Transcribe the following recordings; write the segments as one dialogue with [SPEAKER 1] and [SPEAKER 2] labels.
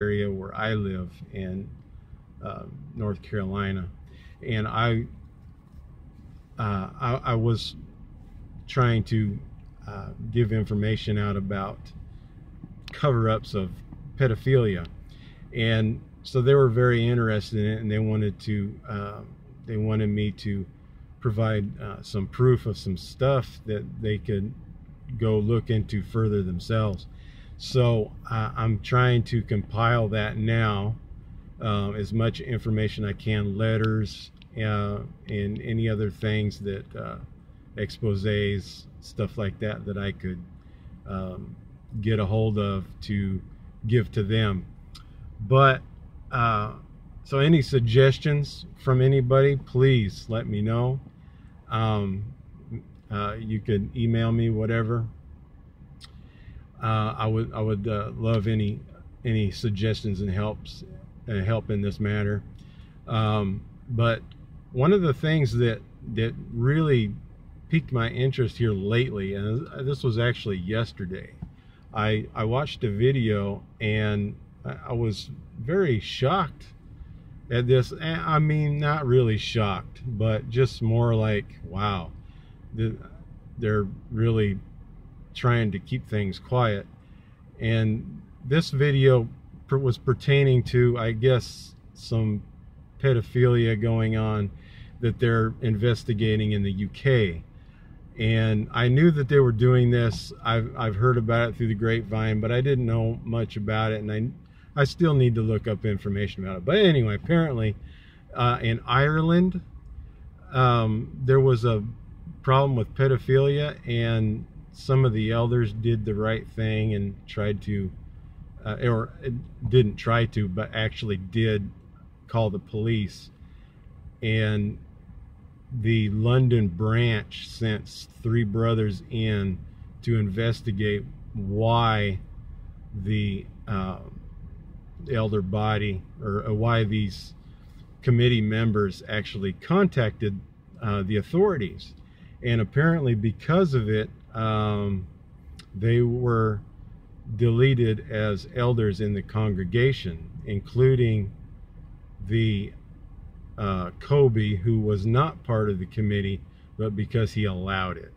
[SPEAKER 1] area where I live in North Carolina, and I was trying to give information out about cover-ups of pedophilia, and so they were very interested in it, and they wanted me to provide some proof of some stuff that they could go look into further themselves. So I'm trying to compile that now, as much information I can, letters and any other things that exposés, stuff like that, that I could get a hold of to give to them. But so any suggestions from anybody, please let me know. You could email me, whatever. I would love any suggestions and help in this matter. But one of the things that really piqued my interest here lately, and this was actually yesterday, I watched a video and I was very shocked at this. I mean, not really shocked, but just more like, wow, they're really trying to keep things quiet. And this video was pertaining to, I guess, some pedophilia going on that they're investigating in the UK. And I knew that they were doing this. I've heard about it through the grapevine, but I didn't know much about it, and I still need to look up information about it. But anyway, apparently in Ireland there was a problem with pedophilia, and some of the elders did the right thing and tried to or didn't try to, but actually did call the police, and the London branch sent 3 brothers in to investigate why the elder body, or why these committee members actually contacted the authorities. And apparently because of it, they were deleted as elders in the congregation, including the Kobe, who was not part of the committee, but because he allowed it.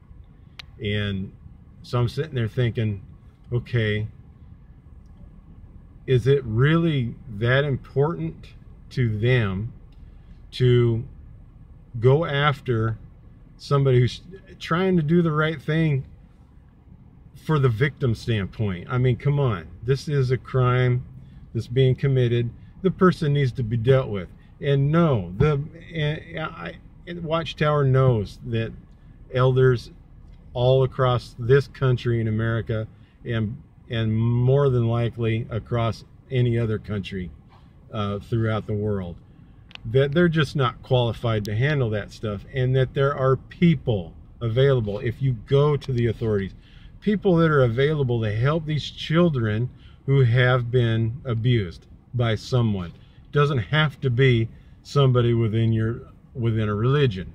[SPEAKER 1] And so I'm sitting there thinking, okay, is it really that important to them to go after somebody who's trying to do the right thing for the victim standpoint? I mean, come on, this is a crime that's being committed. The person needs to be dealt with. And no, the Watchtower knows that elders all across this country in America, and more than likely across any other country throughout the world, that they're just not qualified to handle that stuff, and that there are people available, if you go to the authorities, people that are available to help these children who have been abused by someone. Doesn't have to be somebody within a religion.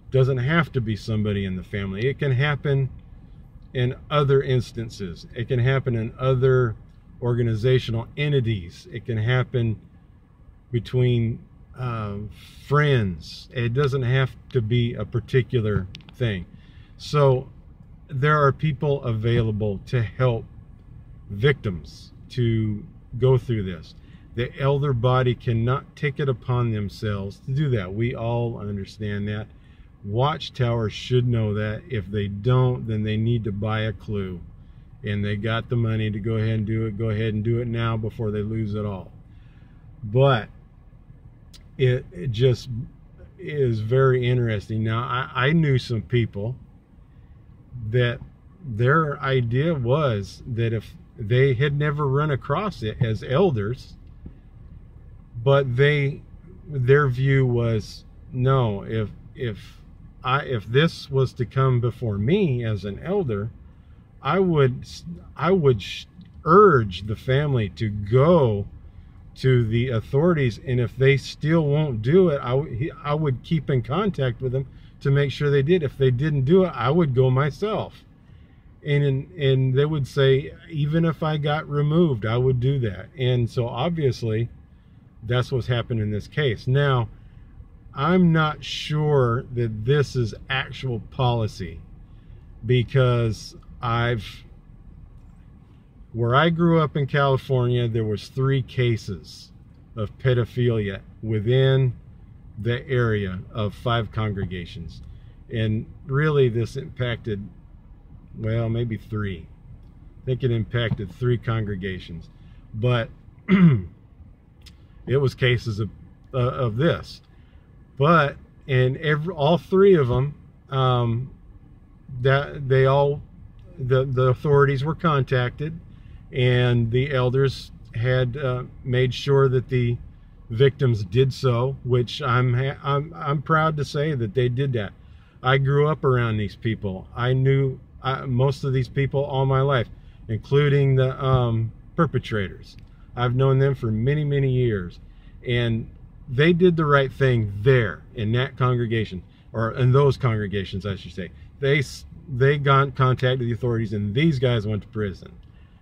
[SPEAKER 1] Doesn't have to be somebody in the family. It can happen in other instances. It can happen in other organizational entities. It can happen between friends. It doesn't have to be a particular thing. So there are people available to help victims to go through this. The elder body cannot take it upon themselves to do that. We all understand that. Watchtower should know that. If they don't, then they need to buy a clue. And they got the money to go ahead and do it. Go ahead and do it now before they lose it all. But it just is very interesting. Now, I knew some people that their idea was that if they had never run across it as elders, but their view was, no, if this was to come before me as an elder, I would urge the family to go to the authorities, and if they still won't do it, I would keep in contact with them to make sure they did. If they didn't do it, I would go myself. and they would say, even if I got removed, I would do that. And so obviously that's what's happened in this case. Now, I'm not sure that this is actual policy, because where I grew up in California, there was 3 cases of pedophilia within the area of 5 congregations. And really this impacted, well, maybe 3. I think it impacted 3 congregations. But it was cases of this. But in all 3 of them, the authorities were contacted, and the elders had made sure that the victims did so, which I'm proud to say that they did that. I grew up around these people. I knew most of these people all my life, including the perpetrators. I've known them for many, many years, and they did the right thing there in that congregation, or in those congregations, I should say. They contacted the authorities, and these guys went to prison.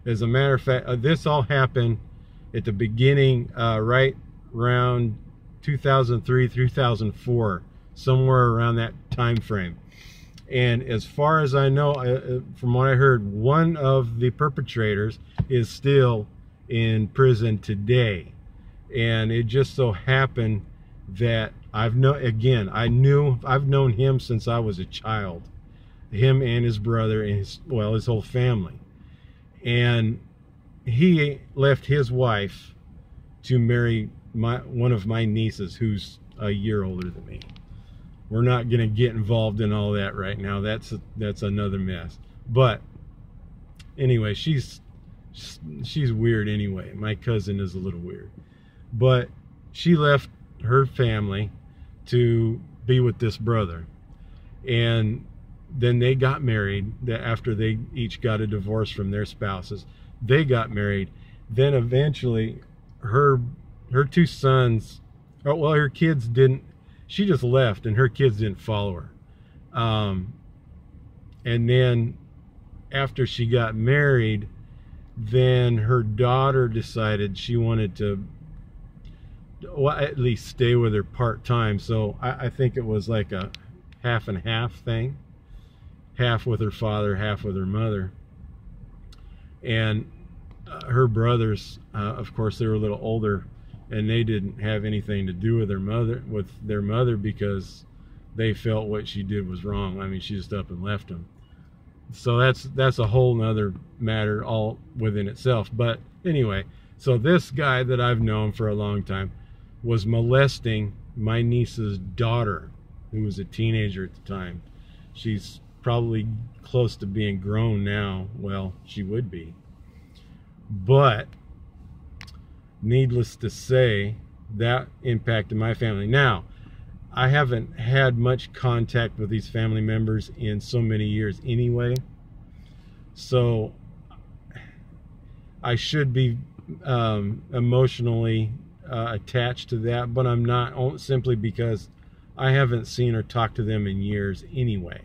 [SPEAKER 1] As a matter of fact, this all happened at the beginning, right around 2003, 2004, somewhere around that time frame. And as far as I know, from what I heard, one of the perpetrators is still in prison today. And it just so happened that I've known him since I was a child, him and his brother and his whole family. And he left his wife to marry one of my nieces, who's a year older than me. We're not going to get involved in all that right now. That's another mess. But anyway, she's weird anyway. My cousin is a little weird. But she left her family to be with this brother. And then they got married. After they each got a divorce from their spouses, they got married. Then eventually her 2 sons, her kids didn't, she just left, and her kids didn't follow her. And then after she got married, then her daughter decided she wanted to, at least stay with her part-time. So I think it was like a half and half thing. Half with her father, half with her mother. And her brothers, of course, they were a little older, and they didn't have anything to do with their mother because they felt what she did was wrong. I mean, she just up and left them. So that's a whole nother matter all within itself. But anyway, so this guy that I've known for a long time was molesting my niece's daughter, who was a teenager at the time. She's probably close to being grown now. Well, she would be. But needless to say, that impacted my family. Now, I haven't had much contact with these family members in so many years anyway, so I should be emotionally attached to that, but I'm not, simply because I haven't seen or talked to them in years anyway.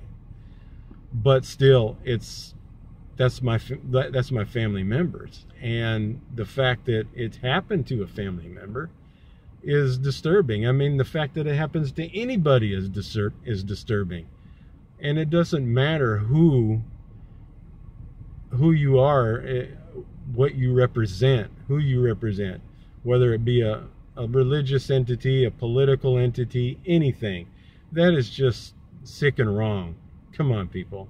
[SPEAKER 1] But still, that's my family members, and the fact that it happened to a family member is disturbing. I mean, the fact that it happens to anybody is disturbing, and it doesn't matter who you are, what you represent, who you represent, whether it be a religious entity, a political entity, anything. That is just sick and wrong. Come on, people.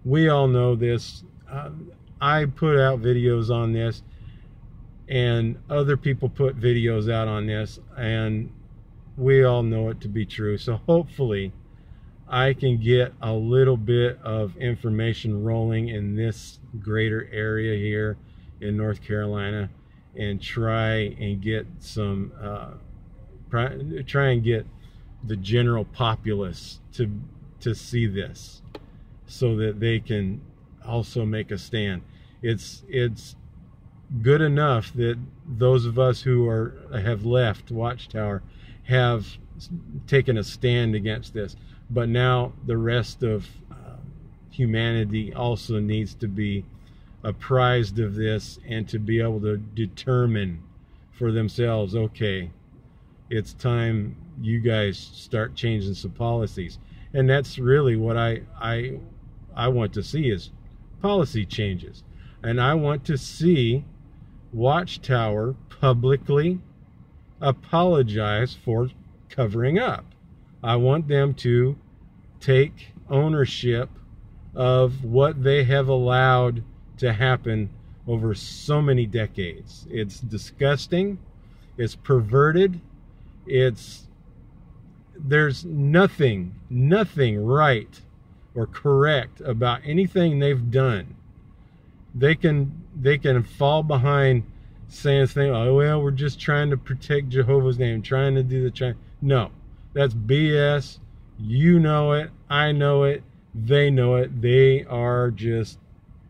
[SPEAKER 1] We all know this. I put out videos on this, and other people put videos out on this, and we all know it to be true. So hopefully I can get a little bit of information rolling in this greater area here in North Carolina, and try and get some try and get the general populace to see this, so that they can also make a stand. It's good enough that those of us who have left Watchtower have taken a stand against this, but now the rest of humanity also needs to be apprised of this and to be able to determine for themselves, okay, it's time you guys start changing some policies. And that's really what I want to see, is policy changes. And I want to see Watchtower publicly apologize for covering up. I want them to take ownership of what they have allowed to happen over so many decades. It's disgusting. It's perverted. There's nothing right or correct about anything they've done. They can fall behind saying things, oh well, we're just trying to protect Jehovah's name, trying to do no, that's BS. You know it, I know it, they know it. They are just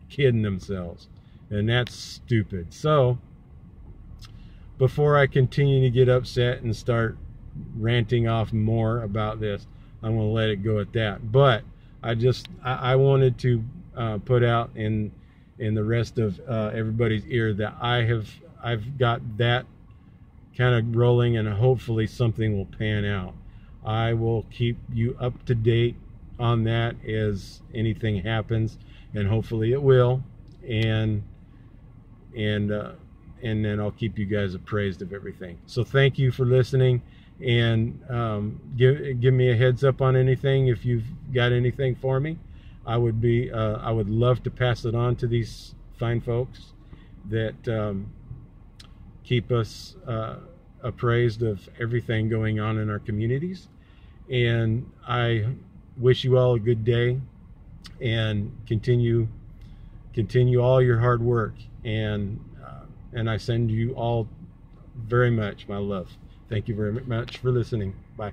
[SPEAKER 1] kidding themselves, and that's stupid. So before I continue to get upset and start ranting off more about this, I'm going to let it go at that. But I wanted to put out in the rest of everybody's ear that I've got that kind of rolling, and hopefully something will pan out. I will keep you up to date on that as anything happens, and hopefully it will, and then I'll keep you guys appraised of everything. So thank you for listening, and give me a heads up on anything if you've got anything for me. I would love to pass it on to these fine folks that keep us appraised of everything going on in our communities. And I wish you all a good day, and continue all your hard work, and I send you all very much my love. Thank you very much for listening. Bye.